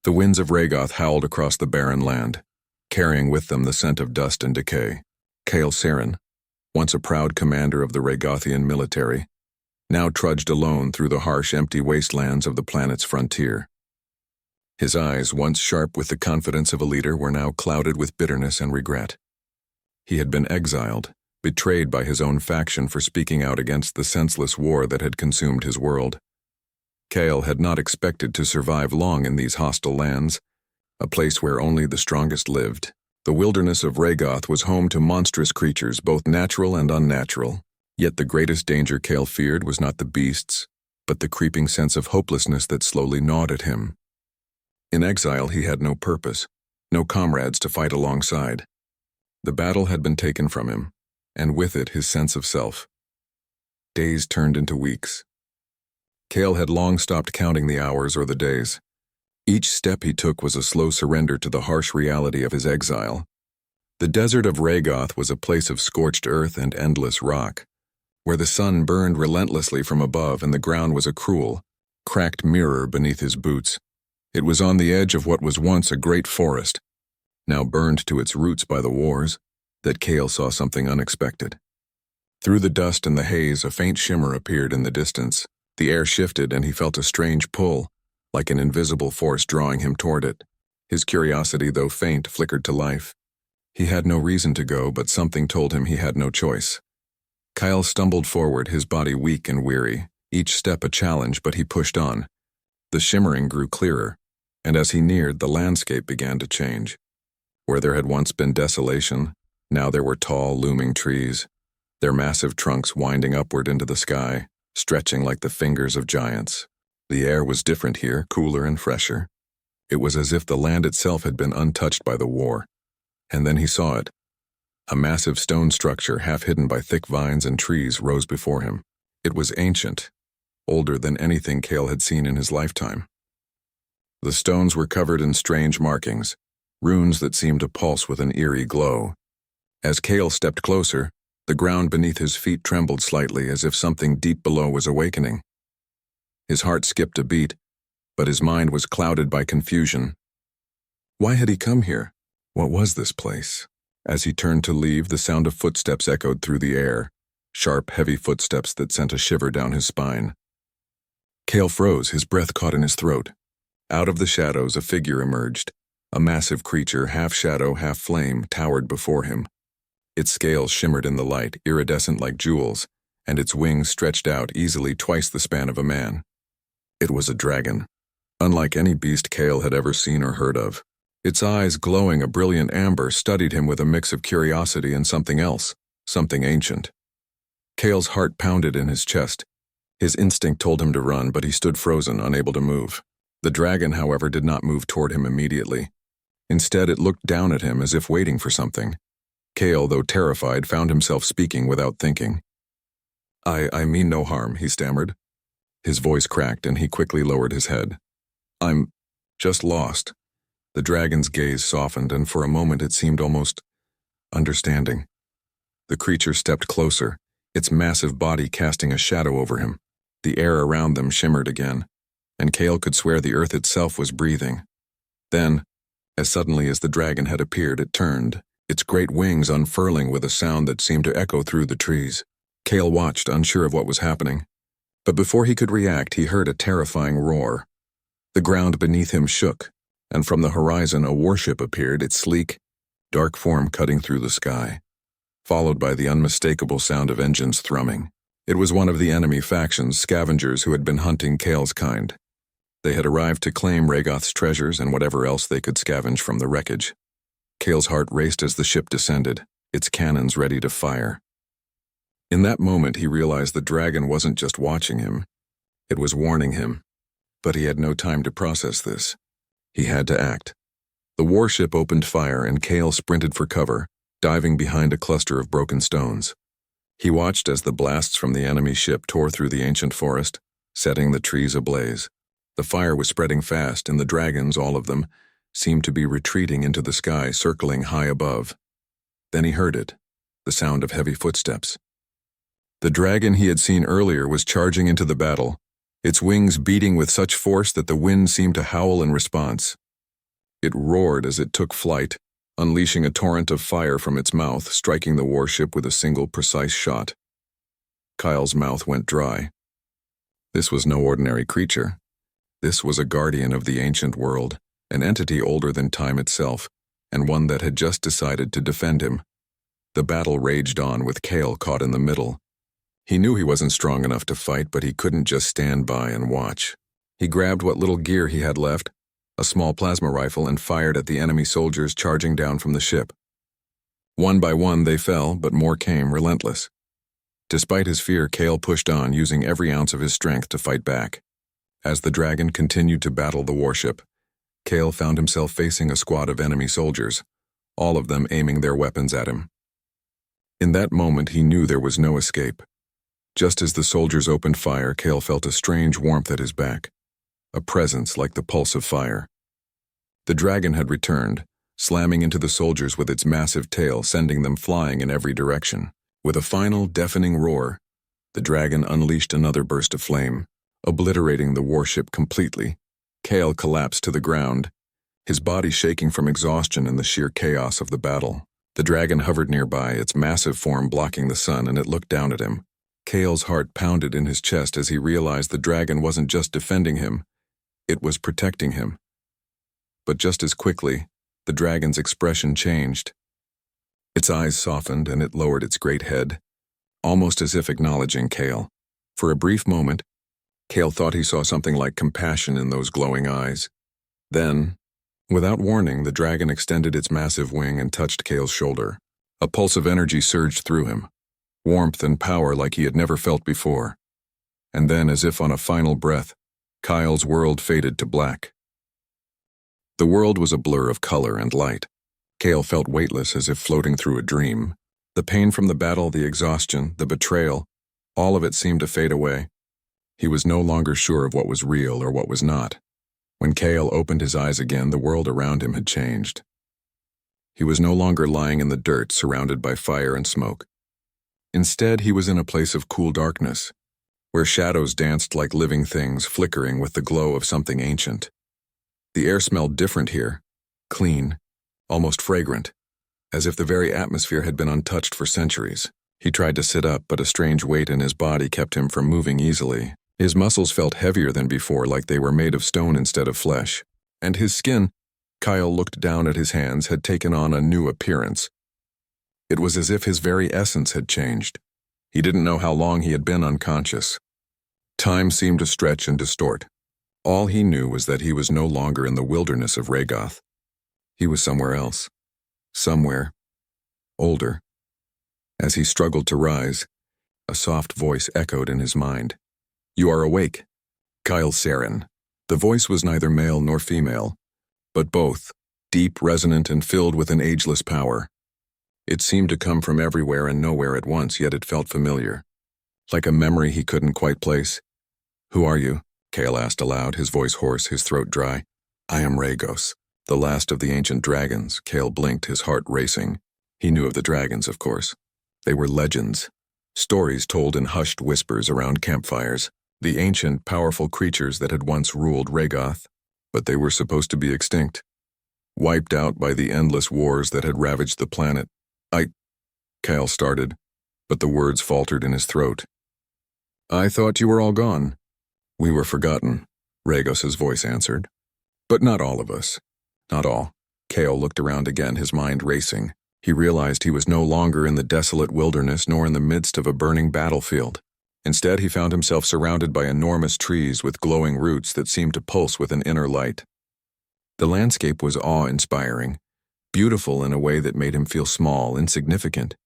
The winds of Rhaegoth howled across the barren land, carrying with them the scent of dust and decay. Chael Saren, once a proud commander of the Rhaegothian military, now trudged alone through the harsh, empty wastelands of the planet's frontier. His eyes, once sharp with the confidence of a leader, were now clouded with bitterness and regret. He had been exiled, betrayed by his own faction for speaking out against the senseless war that had consumed his world. Chael had not expected to survive long in these hostile lands, a place where only the strongest lived. The wilderness of Rhaegoth was home to monstrous creatures, both natural and unnatural. Yet the greatest danger Chael feared was not the beasts, but the creeping sense of hopelessness that slowly gnawed at him. In exile, he had no purpose, no comrades to fight alongside. The battle had been taken from him, and with it his sense of self. Days turned into weeks. Chael had long stopped counting the hours or the days. Each step he took was a slow surrender to the harsh reality of his exile. The desert of Rhaegoth was a place of scorched earth and endless rock, where the sun burned relentlessly from above and the ground was a cruel, cracked mirror beneath his boots. It was on the edge of what was once a great forest, now burned to its roots by the wars, that Chael saw something unexpected. Through the dust and the haze, a faint shimmer appeared in the distance. The air shifted and he felt a strange pull, like an invisible force drawing him toward it. His curiosity, though faint, flickered to life. He had no reason to go, but something told him he had no choice. Chael stumbled forward, his body weak and weary, each step a challenge, but he pushed on. The shimmering grew clearer, and as he neared, the landscape began to change. Where there had once been desolation, now there were tall, looming trees, their massive trunks winding upward into the sky, stretching like the fingers of giants. The air was different here, cooler and fresher. It was as if the land itself had been untouched by the war. And then he saw it. A massive stone structure, half hidden by thick vines and trees, rose before him. It was ancient, older than anything Chael had seen in his lifetime. The stones were covered in strange markings, runes that seemed to pulse with an eerie glow. As Chael stepped closer, the ground beneath his feet trembled slightly, as if something deep below was awakening. His heart skipped a beat, but his mind was clouded by confusion. Why had he come here? What was this place? As he turned to leave, the sound of footsteps echoed through the air, sharp, heavy footsteps that sent a shiver down his spine. Chael froze, his breath caught in his throat. Out of the shadows, a figure emerged. A massive creature, half shadow, half flame, towered before him. Its scales shimmered in the light, iridescent like jewels, and its wings stretched out easily twice the span of a man. It was a dragon, unlike any beast Chael had ever seen or heard of. Its eyes, glowing a brilliant amber, studied him with a mix of curiosity and something else, something ancient. Chael's heart pounded in his chest. His instinct told him to run, but he stood frozen, unable to move. The dragon, however, did not move toward him immediately. Instead, it looked down at him as if waiting for something. Chael, though terrified, found himself speaking without thinking. I mean no harm," he stammered. His voice cracked, and he quickly lowered his head. "I'm just lost." The dragon's gaze softened, and for a moment it seemed almost understanding. The creature stepped closer, its massive body casting a shadow over him. The air around them shimmered again, and Chael could swear the earth itself was breathing. Then, as suddenly as the dragon had appeared, it turned, its great wings unfurling with a sound that seemed to echo through the trees. Chael watched, unsure of what was happening. But before he could react, he heard a terrifying roar. The ground beneath him shook, and from the horizon a warship appeared, its sleek, dark form cutting through the sky, followed by the unmistakable sound of engines thrumming. It was one of the enemy factions, scavengers who had been hunting Chael's kind. They had arrived to claim Rhaegoth's treasures and whatever else they could scavenge from the wreckage. Chael's heart raced as the ship descended, its cannons ready to fire. In that moment, he realized the dragon wasn't just watching him. It was warning him. But he had no time to process this. He had to act. The warship opened fire, and Chael sprinted for cover, diving behind a cluster of broken stones. He watched as the blasts from the enemy ship tore through the ancient forest, setting the trees ablaze. The fire was spreading fast, and the dragons, all of them, seemed to be retreating into the sky, circling high above. Then he heard it, the sound of heavy footsteps. The dragon he had seen earlier was charging into the battle, its wings beating with such force that the wind seemed to howl in response. It roared as it took flight, unleashing a torrent of fire from its mouth, striking the warship with a single precise shot. Kyle's mouth went dry. This was no ordinary creature. This was a guardian of the ancient world, an entity older than time itself, and one that had just decided to defend him. The battle raged on with Kale caught in the middle. He knew he wasn't strong enough to fight, but he couldn't just stand by and watch. He grabbed what little gear he had left, a small plasma rifle, and fired at the enemy soldiers charging down from the ship. One by one they fell, but more came, relentless. Despite his fear, Kale pushed on, using every ounce of his strength to fight back. As the dragon continued to battle the warship, Kale found himself facing a squad of enemy soldiers, all of them aiming their weapons at him. In that moment, he knew there was no escape. Just as the soldiers opened fire, Kale felt a strange warmth at his back, a presence like the pulse of fire. The dragon had returned, slamming into the soldiers with its massive tail, sending them flying in every direction. With a final, deafening roar, the dragon unleashed another burst of flame, obliterating the warship completely. Kale collapsed to the ground, his body shaking from exhaustion and the sheer chaos of the battle. The dragon hovered nearby, its massive form blocking the sun, and it looked down at him. Kale's heart pounded in his chest as he realized the dragon wasn't just defending him, it was protecting him. But just as quickly, the dragon's expression changed. Its eyes softened and it lowered its great head, almost as if acknowledging Kale. For a brief moment, Kale thought he saw something like compassion in those glowing eyes. Then, without warning, the dragon extended its massive wing and touched Kale's shoulder. A pulse of energy surged through him, warmth and power like he had never felt before. And then, as if on a final breath, Kyle's world faded to black. The world was a blur of color and light. Kale felt weightless, as if floating through a dream. The pain from the battle, the exhaustion, the betrayal, all of it seemed to fade away. He was no longer sure of what was real or what was not. When Kale opened his eyes again, the world around him had changed. He was no longer lying in the dirt, surrounded by fire and smoke. Instead, he was in a place of cool darkness, where shadows danced like living things, flickering with the glow of something ancient. The air smelled different here, clean, almost fragrant, as if the very atmosphere had been untouched for centuries. He tried to sit up, but a strange weight in his body kept him from moving easily. His muscles felt heavier than before, like they were made of stone instead of flesh. And his skin, Kyle looked down at his hands, had taken on a new appearance. It was as if his very essence had changed. He didn't know how long he had been unconscious. Time seemed to stretch and distort. All he knew was that he was no longer in the wilderness of Raygoth. He was somewhere else. Somewhere. Older. As he struggled to rise, a soft voice echoed in his mind. "You are awake, Kyle Saren." The voice was neither male nor female, but both, deep, resonant, and filled with an ageless power. It seemed to come from everywhere and nowhere at once, yet it felt familiar, like a memory he couldn't quite place. "Who are you?" Kale asked aloud, his voice hoarse, his throat dry. "I am Ragos, the last of the ancient dragons." Kale blinked, his heart racing. He knew of the dragons, of course. They were legends, stories told in hushed whispers around campfires, the ancient, powerful creatures that had once ruled Raygoth, but they were supposed to be extinct, wiped out by the endless wars that had ravaged the planet. Kale started, but the words faltered in his throat. "I thought you were all gone." "We were forgotten," Ragos's voice answered. "But not all of us. Not all." Kale looked around again, his mind racing. He realized he was no longer in the desolate wilderness nor in the midst of a burning battlefield. Instead, he found himself surrounded by enormous trees with glowing roots that seemed to pulse with an inner light. The landscape was awe-inspiring, beautiful in a way that made him feel small, insignificant.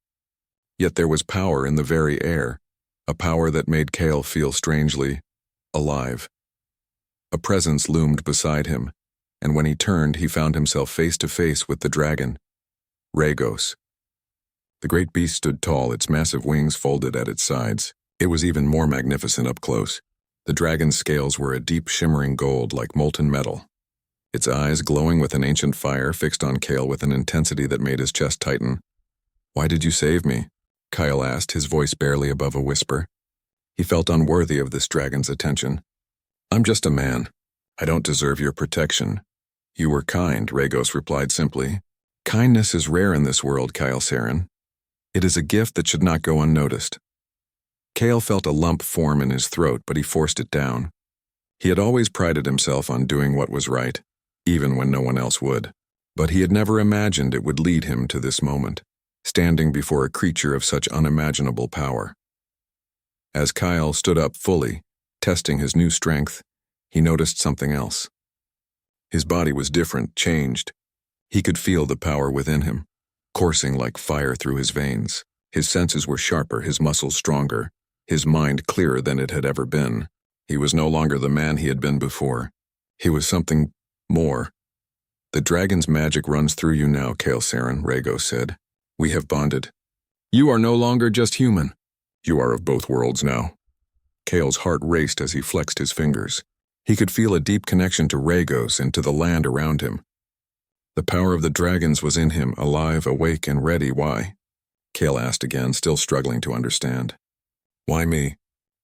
Yet there was power in the very air, a power that made Kale feel strangely alive. A presence loomed beside him, and when he turned, he found himself face to face with the dragon, Ragos. The great beast stood tall, its massive wings folded at its sides. It was even more magnificent up close. The dragon's scales were a deep shimmering gold like molten metal. Its eyes, glowing with an ancient fire, fixed on Kale with an intensity that made his chest tighten. "Why did you save me?" Kyle asked, his voice barely above a whisper. He felt unworthy of this dragon's attention. "I'm just a man. I don't deserve your protection." You were kind, Ragos replied simply. Kindness is rare in this world, Kyle Saren. It is a gift that should not go unnoticed. Kale felt a lump form in his throat, but he forced it down. He had always prided himself on doing what was right, even when no one else would. But he had never imagined it would lead him to this moment, standing before a creature of such unimaginable power. As Kyle stood up fully, testing his new strength, he noticed something else. His body was different, changed. He could feel the power within him, coursing like fire through his veins. His senses were sharper, his muscles stronger, his mind clearer than it had ever been. He was no longer the man he had been before. He was something more. The dragon's magic runs through you now, Kale Saren, Ragos said. We have bonded. You are no longer just human. You are of both worlds now. Kale's heart raced as he flexed his fingers. He could feel a deep connection to Ragos and to the land around him. The power of the dragons was in him, alive, awake, and ready. Why? Kale asked again, still struggling to understand. Why me?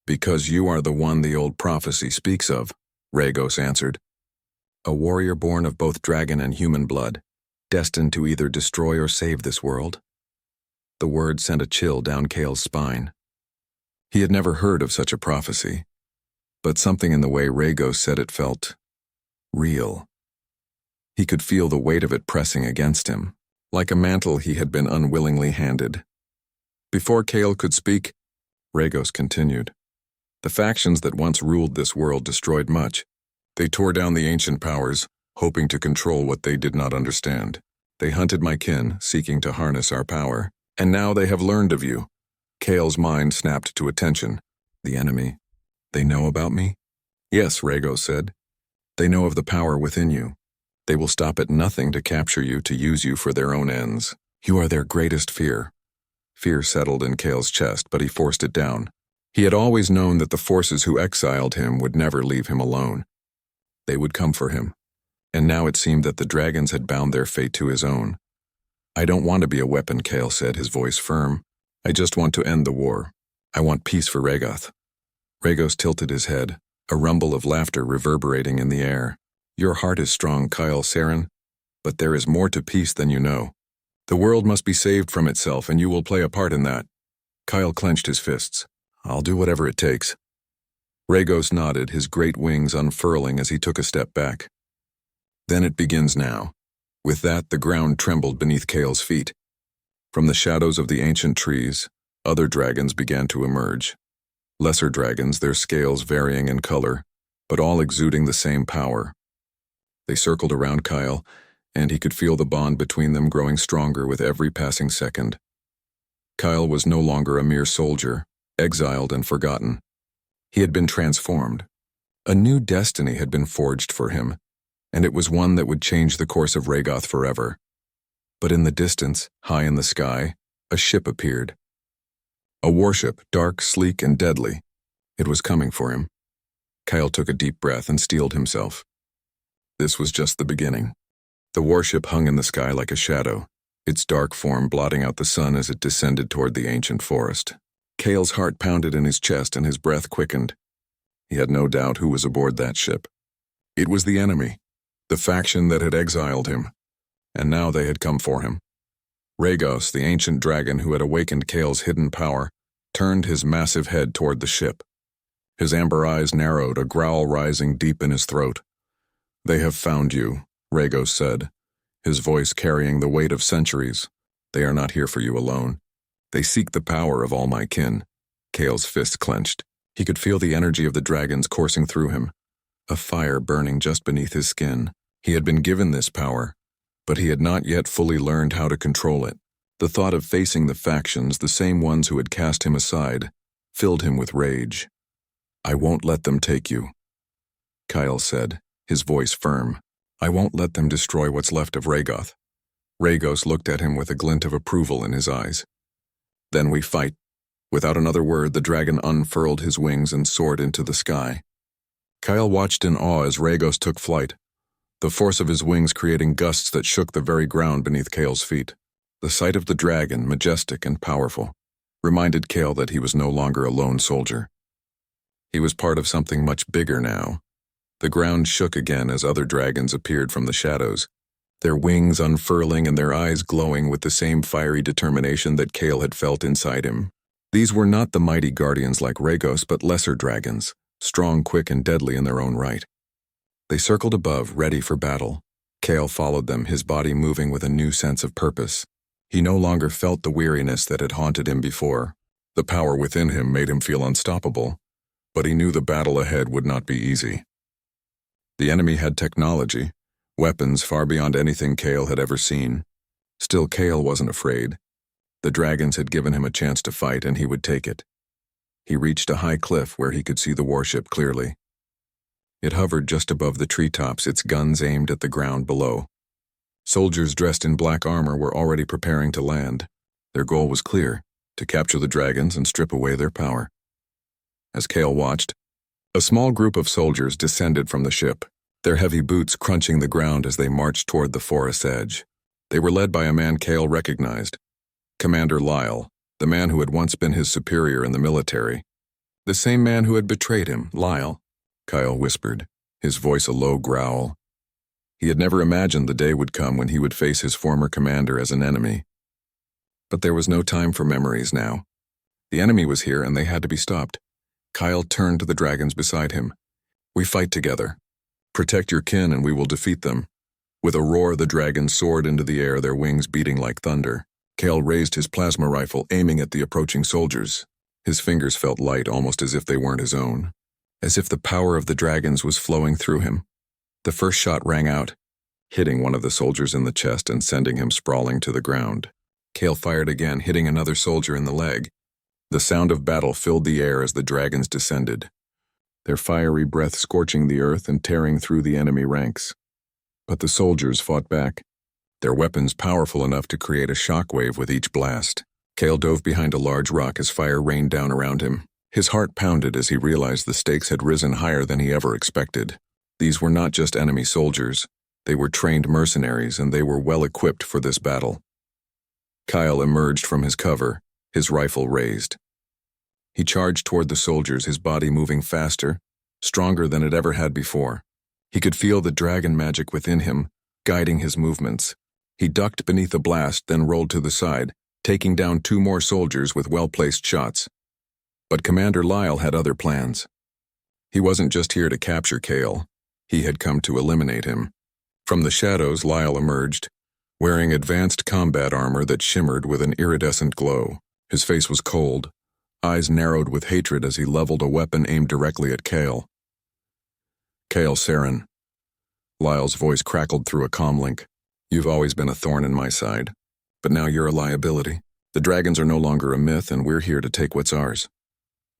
Because you are the one the old prophecy speaks of, Ragos answered. A warrior born of both dragon and human blood, destined to either destroy or save this world. The word sent a chill down Kale's spine. He had never heard of such a prophecy, but something in the way Ragos said it felt real. He could feel the weight of it pressing against him, like a mantle he had been unwillingly handed. Before Kale could speak, Ragos continued. The factions that once ruled this world destroyed much. They tore down the ancient powers, hoping to control what they did not understand. They hunted my kin, seeking to harness our power. And now they have learned of you. Kale's mind snapped to attention. The enemy. They know about me? Yes, Ragos said. They know of the power within you. They will stop at nothing to capture you, to use you for their own ends. You are their greatest fear. Fear settled in Kale's chest, but he forced it down. He had always known that the forces who exiled him would never leave him alone. They would come for him. And now it seemed that the dragons had bound their fate to his own. I don't want to be a weapon, Kale said, his voice firm. I just want to end the war. I want peace for Raggoth. Ragos tilted his head, a rumble of laughter reverberating in the air. Your heart is strong, Kyle Saren, but there is more to peace than you know. The world must be saved from itself, and you will play a part in that. Kyle clenched his fists. I'll do whatever it takes. Ragos nodded, his great wings unfurling as he took a step back. Then it begins now. With that, the ground trembled beneath Kale's feet. From the shadows of the ancient trees, other dragons began to emerge. Lesser dragons, their scales varying in color, but all exuding the same power. They circled around Kyle, and he could feel the bond between them growing stronger with every passing second. Kyle was no longer a mere soldier, exiled and forgotten. He had been transformed. A new destiny had been forged for him, and it was one that would change the course of Raggoth forever. But in the distance, high in the sky, a ship appeared. A warship, dark, sleek, and deadly. It was coming for him. Kyle took a deep breath and steeled himself. This was just the beginning. The warship hung in the sky like a shadow, its dark form blotting out the sun as it descended toward the ancient forest. Kale's heart pounded in his chest and his breath quickened. He had no doubt who was aboard that ship. It was the enemy, the faction that had exiled him, and now they had come for him. Ragos, the ancient dragon who had awakened Kale's hidden power, turned his massive head toward the ship. His amber eyes narrowed, a growl rising deep in his throat. They have found you, Ragos said, his voice carrying the weight of centuries. They are not here for you alone. They seek the power of all my kin. Kale's fist clenched. He could feel the energy of the dragons coursing through him, a fire burning just beneath his skin. He had been given this power, but he had not yet fully learned how to control it. The thought of facing the factions, the same ones who had cast him aside, filled him with rage. I won't let them take you, Kyle said, his voice firm. I won't let them destroy what's left of Raggoth. Ragos looked at him with a glint of approval in his eyes. Then we fight. Without another word, the dragon unfurled his wings and soared into the sky. Kyle watched in awe as Ragos took flight, the force of his wings creating gusts that shook the very ground beneath Kale's feet. The sight of the dragon, majestic and powerful, reminded Kale that he was no longer a lone soldier. He was part of something much bigger now, The ground shook again as other dragons appeared from the shadows, their wings unfurling and their eyes glowing with the same fiery determination that Kale had felt inside him. These were not the mighty guardians like Rhaegos, but lesser dragons, strong, quick, and deadly in their own right. They circled above, ready for battle. Kale followed them, his body moving with a new sense of purpose. He no longer felt the weariness that had haunted him before. The power within him made him feel unstoppable, but he knew the battle ahead would not be easy. The enemy had technology, weapons far beyond anything Kale had ever seen. Still, Kale wasn't afraid. The dragons had given him a chance to fight, and he would take it. He reached a high cliff where he could see the warship clearly. It hovered just above the treetops, its guns aimed at the ground below. Soldiers dressed in black armor were already preparing to land. Their goal was clear: to capture the dragons and strip away their power. As Kale watched, a small group of soldiers descended from the ship, their heavy boots crunching the ground as they marched toward the forest's edge. They were led by a man Kale recognized, Commander Lyle, the man who had once been his superior in the military. The same man who had betrayed him, Lyle, Kyle whispered, his voice a low growl. He had never imagined the day would come when he would face his former commander as an enemy. But there was no time for memories now. The enemy was here and they had to be stopped. Kyle turned to the dragons beside him. "We fight together. Protect your kin and we will defeat them." With a roar, the dragons soared into the air, their wings beating like thunder. Kale raised his plasma rifle, aiming at the approaching soldiers. His fingers felt light, almost as if they weren't his own, as if the power of the dragons was flowing through him. The first shot rang out, hitting one of the soldiers in the chest and sending him sprawling to the ground. Kale fired again, hitting another soldier in the leg. The sound of battle filled the air as the dragons descended, their fiery breath scorching the earth and tearing through the enemy ranks. But the soldiers fought back, their weapons powerful enough to create a shockwave with each blast. Kale dove behind a large rock as fire rained down around him. His heart pounded as he realized the stakes had risen higher than he ever expected. These were not just enemy soldiers. They were trained mercenaries, and they were well equipped for this battle. Kyle emerged from his cover, his rifle raised. He charged toward the soldiers, his body moving faster, stronger than it ever had before. He could feel the dragon magic within him, guiding his movements. He ducked beneath a blast, then rolled to the side, taking down 2 more soldiers with well-placed shots. But Commander Lyle had other plans. He wasn't just here to capture Kale. He had come to eliminate him. From the shadows, Lyle emerged, wearing advanced combat armor that shimmered with an iridescent glow. His face was cold, eyes narrowed with hatred as he leveled a weapon aimed directly at Kale. "Kale Saren." Lyle's voice crackled through a comlink. "You've always been a thorn in my side, but now you're a liability. The dragons are no longer a myth, and we're here to take what's ours."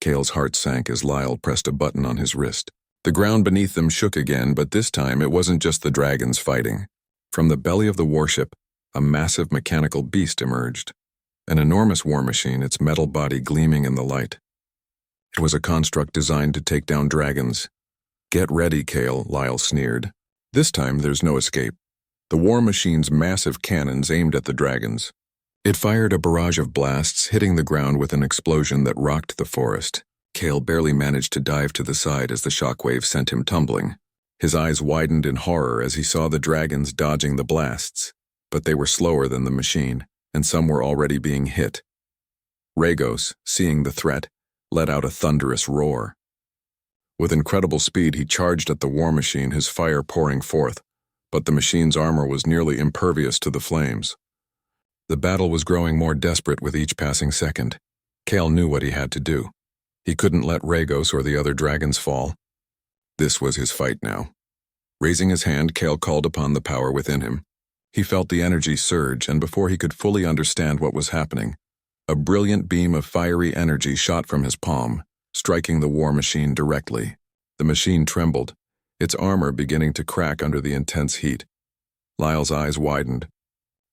Kale's heart sank as Lyle pressed a button on his wrist. The ground beneath them shook again, but this time it wasn't just the dragons fighting. From the belly of the warship, a massive mechanical beast emerged. An enormous war machine, its metal body gleaming in the light. It was a construct designed to take down dragons. "Get ready, Kale," Lyle sneered. "This time there's no escape." The war machine's massive cannons aimed at the dragons. It fired a barrage of blasts, hitting the ground with an explosion that rocked the forest. Kale barely managed to dive to the side as the shockwave sent him tumbling. His eyes widened in horror as he saw the dragons dodging the blasts, but they were slower than the machine, and some were already being hit. Rhaegos, seeing the threat, let out a thunderous roar. With incredible speed, he charged at the war machine, his fire pouring forth, but the machine's armor was nearly impervious to the flames. The battle was growing more desperate with each passing second. Kale knew what he had to do. He couldn't let Rhaegos or the other dragons fall. This was his fight now. Raising his hand, Kale called upon the power within him. He felt the energy surge, and before he could fully understand what was happening, a brilliant beam of fiery energy shot from his palm, striking the war machine directly. The machine trembled, its armor beginning to crack under the intense heat. Lyle's eyes widened.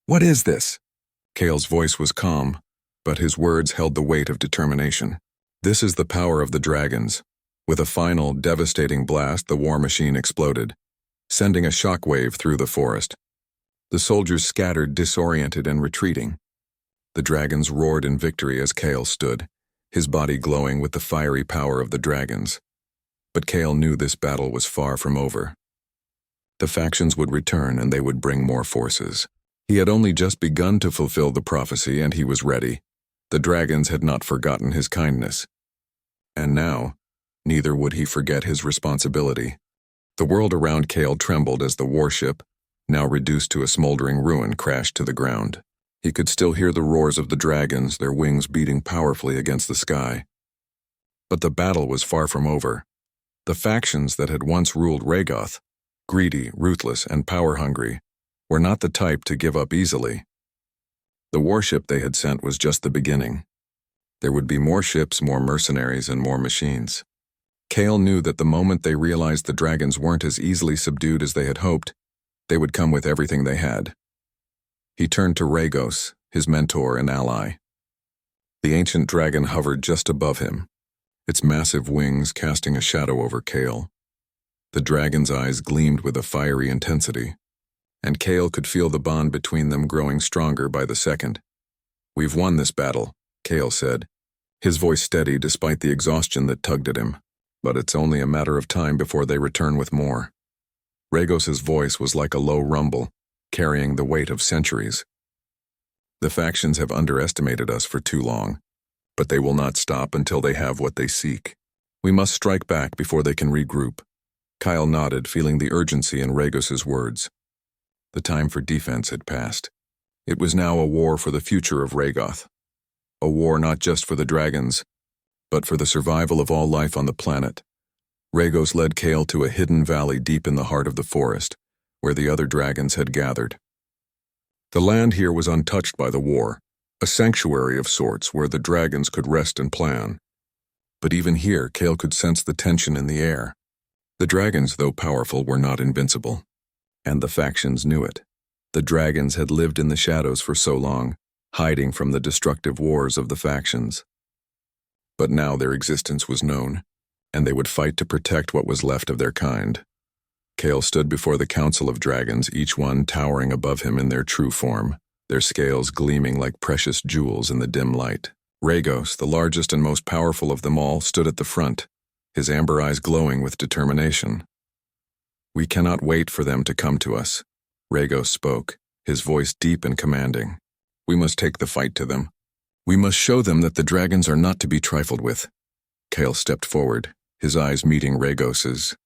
"What is this?" Kale's voice was calm, but his words held the weight of determination. "This is the power of the dragons." With a final, devastating blast, the war machine exploded, sending a shockwave through the forest. The soldiers scattered, disoriented and retreating. The dragons roared in victory as Kale stood, his body glowing with the fiery power of the dragons. But Kale knew this battle was far from over. The factions would return and they would bring more forces. He had only just begun to fulfill the prophecy and he was ready. The dragons had not forgotten his kindness. And now, neither would he forget his responsibility. The world around Kale trembled as the warship, now reduced to a smoldering ruin, crashed to the ground. He could still hear the roars of the dragons, their wings beating powerfully against the sky. But the battle was far from over. The factions that had once ruled Raygoth, greedy, ruthless, and power-hungry, were not the type to give up easily. The warship they had sent was just the beginning. There would be more ships, more mercenaries, and more machines. Kale knew that the moment they realized the dragons weren't as easily subdued as they had hoped, they would come with everything they had. He turned to Rhaegos, his mentor and ally. The ancient dragon hovered just above him, its massive wings casting a shadow over Kale. The dragon's eyes gleamed with a fiery intensity, and Kale could feel the bond between them growing stronger by the second. "We've won this battle," Kale said, his voice steady despite the exhaustion that tugged at him. "But it's only a matter of time before they return with more." Rhaegos's voice was like a low rumble, carrying the weight of centuries. "The factions have underestimated us for too long, but they will not stop until they have what they seek. We must strike back before they can regroup." Kyle nodded, feeling the urgency in Rhaegos's words. The time for defense had passed. It was now a war for the future of Raygoth. A war not just for the dragons, but for the survival of all life on the planet. Rhaegos led Kale to a hidden valley deep in the heart of the forest, where the other dragons had gathered. The land here was untouched by the war, a sanctuary of sorts where the dragons could rest and plan. But even here, Kale could sense the tension in the air. The dragons, though powerful, were not invincible. And the factions knew it. The dragons had lived in the shadows for so long, hiding from the destructive wars of the factions. But now their existence was known, and they would fight to protect what was left of their kind. Kale stood before the council of dragons, each one towering above him in their true form, their scales gleaming like precious jewels in the dim light. Rhaegos, the largest and most powerful of them all, stood at the front, his amber eyes glowing with determination. "We cannot wait for them to come to us," Rhaegos spoke, his voice deep and commanding. "We must take the fight to them. We must show them that the dragons are not to be trifled with." Kale stepped forward, his eyes meeting Rhaegos's.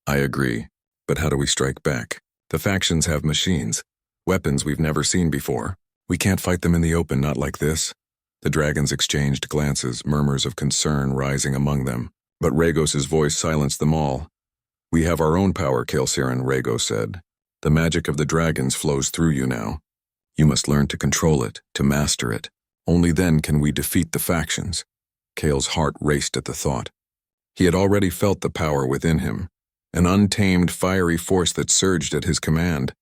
"I agree, but how do we strike back? The factions have machines, weapons we've never seen before. We can't fight them in the open, not like this." The dragons exchanged glances, murmurs of concern rising among them, but Rhaegos's voice silenced them all. "We have our own power, Kael'Seren," Rhaegos said. "The magic of the dragons flows through you now. You must learn to control it, to master it. Only then can we defeat the factions." Kale's heart raced at the thought. He had already felt the power within him, an untamed, fiery force that surged at his command.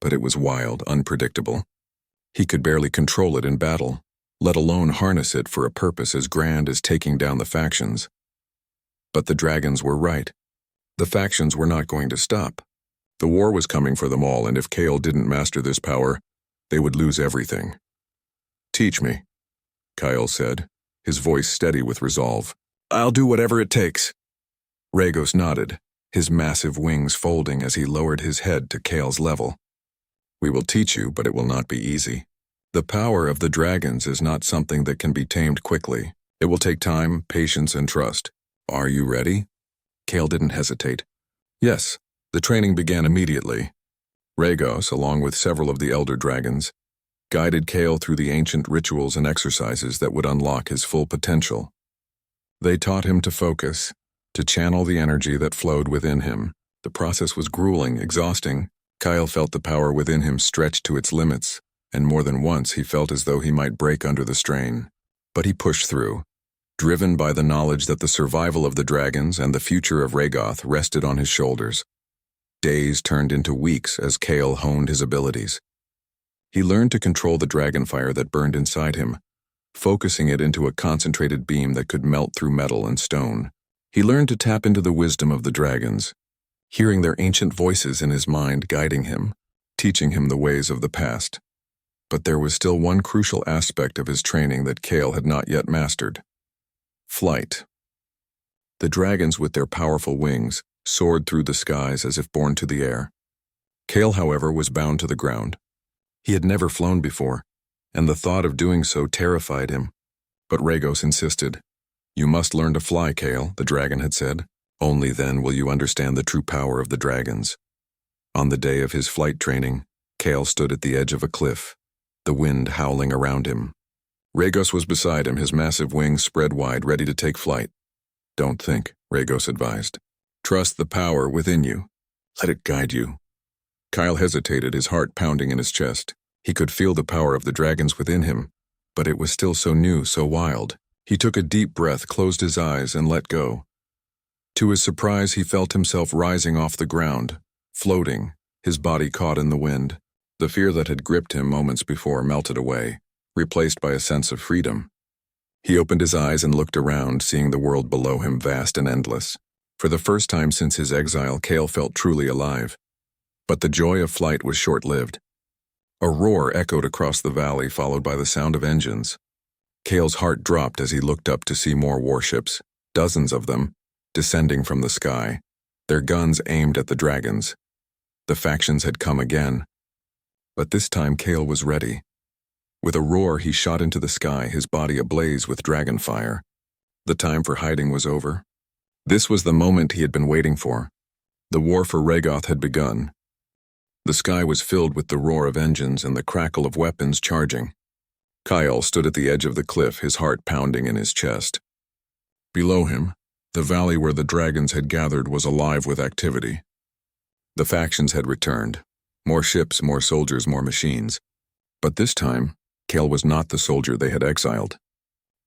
But it was wild, unpredictable. He could barely control it in battle, let alone harness it for a purpose as grand as taking down the factions. But the dragons were right. The factions were not going to stop. The war was coming for them all, and if Kale didn't master this power, they would lose everything. "Teach me," Kyle said, his voice steady with resolve. "I'll do whatever it takes." Rhaegos nodded, his massive wings folding as he lowered his head to Kale's level. "We will teach you, but it will not be easy. The power of the dragons is not something that can be tamed quickly. It will take time, patience, and trust. Are you ready?" Kale didn't hesitate. "Yes." The training began immediately. Rhaegos, along with several of the elder dragons, guided Kale through the ancient rituals and exercises that would unlock his full potential. They taught him to focus, to channel the energy that flowed within him. The process was grueling, exhausting. Kyle felt the power within him stretch to its limits, and more than once he felt as though he might break under the strain. But he pushed through, driven by the knowledge that the survival of the dragons and the future of Raygoth rested on his shoulders. Days turned into weeks as Kale honed his abilities. He learned to control the dragonfire that burned inside him, focusing it into a concentrated beam that could melt through metal and stone. He learned to tap into the wisdom of the dragons, hearing their ancient voices in his mind guiding him, teaching him the ways of the past. But there was still one crucial aspect of his training that Kale had not yet mastered: flight. The dragons, with their powerful wings, soared through the skies as if born to the air. Kale, however, was bound to the ground. He had never flown before, and the thought of doing so terrified him. But Rhaegos insisted. "You must learn to fly, Kale," the dragon had said. "Only then will you understand the true power of the dragons." On the day of his flight training, Kale stood at the edge of a cliff, the wind howling around him. Rhaegos was beside him, his massive wings spread wide, ready to take flight. "Don't think," Rhaegos advised. "Trust the power within you. Let it guide you." Kyle hesitated, his heart pounding in his chest. He could feel the power of the dragons within him, but it was still so new, so wild. He took a deep breath, closed his eyes, and let go. To his surprise, he felt himself rising off the ground, floating, his body caught in the wind. The fear that had gripped him moments before melted away, replaced by a sense of freedom. He opened his eyes and looked around, seeing the world below him vast and endless. For the first time since his exile, Kale felt truly alive. But the joy of flight was short-lived. A roar echoed across the valley, followed by the sound of engines. Kale's heart dropped as he looked up to see more warships, dozens of them, descending from the sky, their guns aimed at the dragons. The factions had come again. But this time Kale was ready. With a roar, he shot into the sky, his body ablaze with dragon fire. The time for hiding was over. This was the moment he had been waiting for. The war for Rhaegoth had begun. The sky was filled with the roar of engines and the crackle of weapons charging. Kyle stood at the edge of the cliff, his heart pounding in his chest. Below him, the valley where the dragons had gathered was alive with activity. The factions had returned. More ships, more soldiers, more machines. But this time, Kale was not the soldier they had exiled.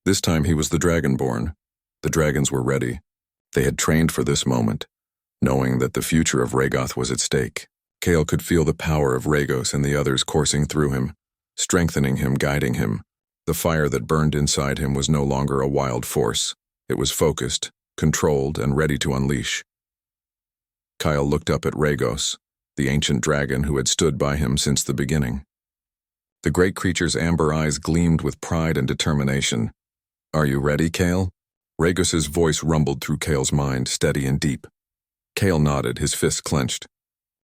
This time he was the Dragonborn. The dragons were ready. They had trained for this moment, knowing that the future of Rhaegoth was at stake. Kale could feel the power of Rhaegos and the others coursing through him, strengthening him, guiding him. The fire that burned inside him was no longer a wild force. It was focused, controlled, and ready to unleash. Kyle looked up at Rhaegos, the ancient dragon who had stood by him since the beginning. The great creature's amber eyes gleamed with pride and determination. "Are you ready, Kale?" Rhaegos's voice rumbled through Kale's mind, steady and deep. Kale nodded, his fists clenched.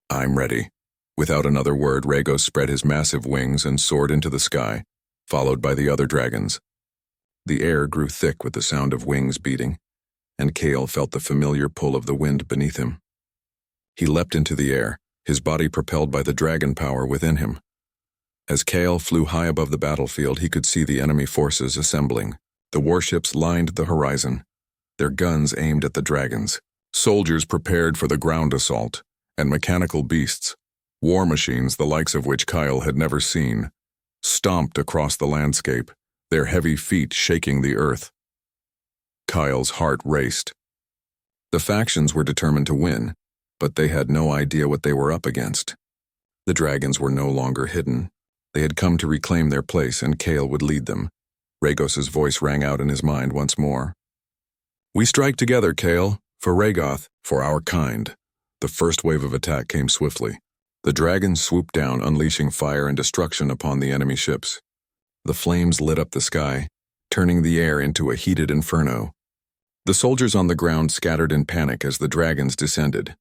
"I'm ready." Without another word, Rhaegos spread his massive wings and soared into the sky, followed by the other dragons. The air grew thick with the sound of wings beating, and Kale felt the familiar pull of the wind beneath him. He leapt into the air, his body propelled by the dragon power within him. As Kale flew high above the battlefield, he could see the enemy forces assembling. The warships lined the horizon, their guns aimed at the dragons. Soldiers prepared for the ground assault, and mechanical beasts, war machines the likes of which Kyle had never seen, stomped across the landscape, their heavy feet shaking the earth. Kyle's heart raced. The factions were determined to win, but they had no idea what they were up against. The dragons were no longer hidden. They had come to reclaim their place, and Kale would lead them. Rhaegos's voice rang out in his mind once more. "We strike together, Kale, for Rhaegoth, for our kind." The first wave of attack came swiftly. The dragons swooped down, unleashing fire and destruction upon the enemy ships. The flames lit up the sky, turning the air into a heated inferno. The soldiers on the ground scattered in panic as the dragons descended,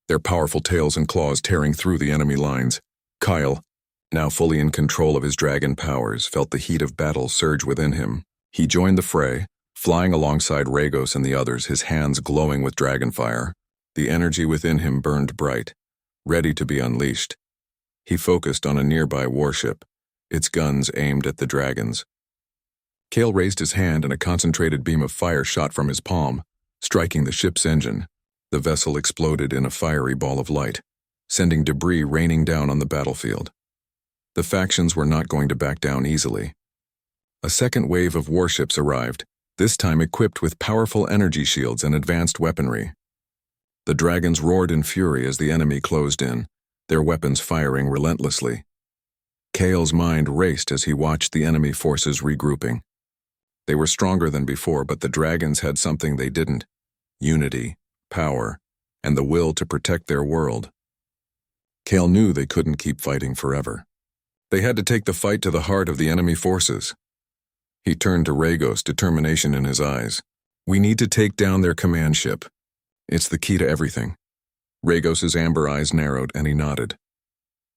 their powerful tails and claws tearing through the enemy lines. Kyle, now fully in control of his dragon powers, felt the heat of battle surge within him. He joined the fray, flying alongside Rhaegos and the others, his hands glowing with dragon fire. The energy within him burned bright, ready to be unleashed. He focused on a nearby warship, its guns aimed at the dragons. Kale raised his hand and a concentrated beam of fire shot from his palm, striking the ship's engine. The vessel exploded in a fiery ball of light, sending debris raining down on the battlefield. The factions were not going to back down easily. A second wave of warships arrived, this time equipped with powerful energy shields and advanced weaponry. The dragons roared in fury as the enemy closed in, their weapons firing relentlessly. Kale's mind raced as he watched the enemy forces regrouping. They were stronger than before, but the dragons had something they didn't: unity, power, and the will to protect their world. Kale knew they couldn't keep fighting forever. They had to take the fight to the heart of the enemy forces. He turned to Rhaegos, determination in his eyes. We need to take down their command ship. It's the key to everything. Rhaegos's amber eyes narrowed and he nodded.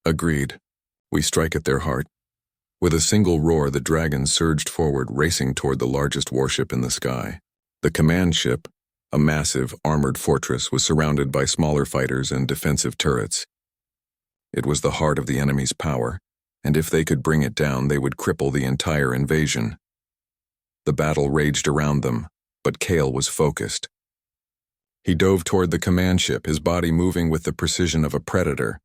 Agreed. We strike at their heart. With a single roar, the dragons surged forward, racing toward the largest warship in the sky. The command ship, a massive, armored fortress, was surrounded by smaller fighters and defensive turrets. It was the heart of the enemy's power, and if they could bring it down, they would cripple the entire invasion. The battle raged around them, but Chaol was focused. He dove toward the command ship, his body moving with the precision of a predator.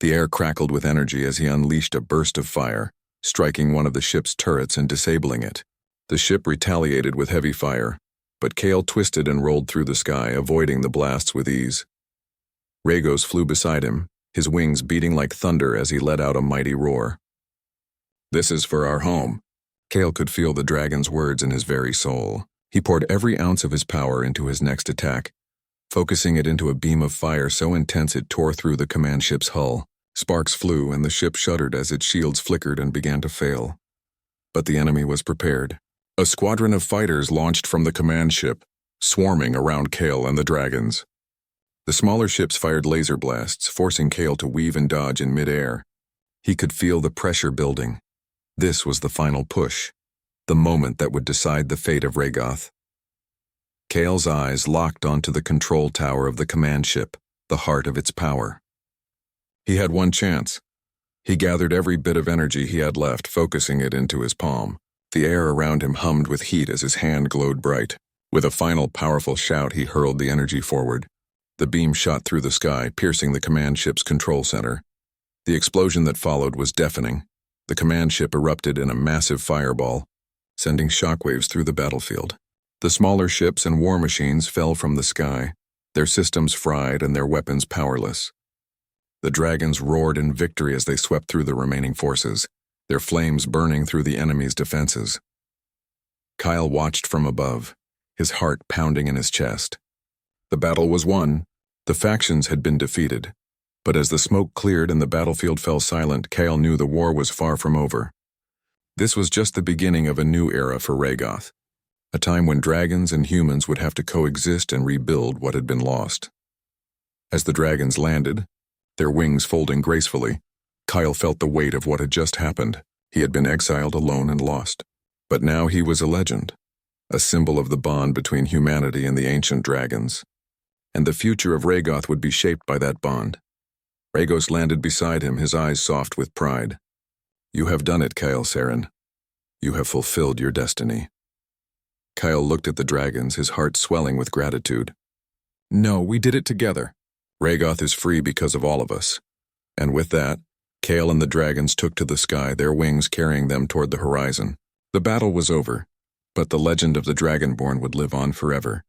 The air crackled with energy as he unleashed a burst of fire, striking one of the ship's turrets and disabling it. The ship retaliated with heavy fire, but Chaol twisted and rolled through the sky, avoiding the blasts with ease. Rhaegos flew beside him, his wings beating like thunder as he let out a mighty roar. This is for our home. Chaol could feel the dragon's words in his very soul. He poured every ounce of his power into his next attack, focusing it into a beam of fire so intense it tore through the command ship's hull. Sparks flew and the ship shuddered as its shields flickered and began to fail. But the enemy was prepared. A squadron of fighters launched from the command ship, swarming around Chaol and the dragons. The smaller ships fired laser blasts, forcing Chaol to weave and dodge in midair. He could feel the pressure building. This was the final push, the moment that would decide the fate of Rhaegoth. Chaol's eyes locked onto the control tower of the command ship, the heart of its power. He had one chance. He gathered every bit of energy he had left, focusing it into his palm. The air around him hummed with heat as his hand glowed bright. With a final powerful shout, he hurled the energy forward. The beam shot through the sky, piercing the command ship's control center. The explosion that followed was deafening. The command ship erupted in a massive fireball, sending shockwaves through the battlefield. The smaller ships and war machines fell from the sky, their systems fried and their weapons powerless. The dragons roared in victory as they swept through the remaining forces, their flames burning through the enemy's defenses. Chaol watched from above, his heart pounding in his chest. The battle was won. The factions had been defeated. But as the smoke cleared and the battlefield fell silent, Chaol knew the war was far from over. This was just the beginning of a new era for Rhaegoth, a time when dragons and humans would have to coexist and rebuild what had been lost. As the dragons landed, their wings folding gracefully, Chaol felt the weight of what had just happened. He had been exiled alone and lost. But now he was a legend, a symbol of the bond between humanity and the ancient dragons. And the future of Rhaegoth would be shaped by that bond. Rhaegos landed beside him, his eyes soft with pride. You have done it, Chaol Saren. You have fulfilled your destiny. Chaol looked at the dragons, his heart swelling with gratitude. No, we did it together. Rhaegoth is free because of all of us. And with that, Chaol and the dragons took to the sky, their wings carrying them toward the horizon. The battle was over, but the legend of the Dragonborn would live on forever.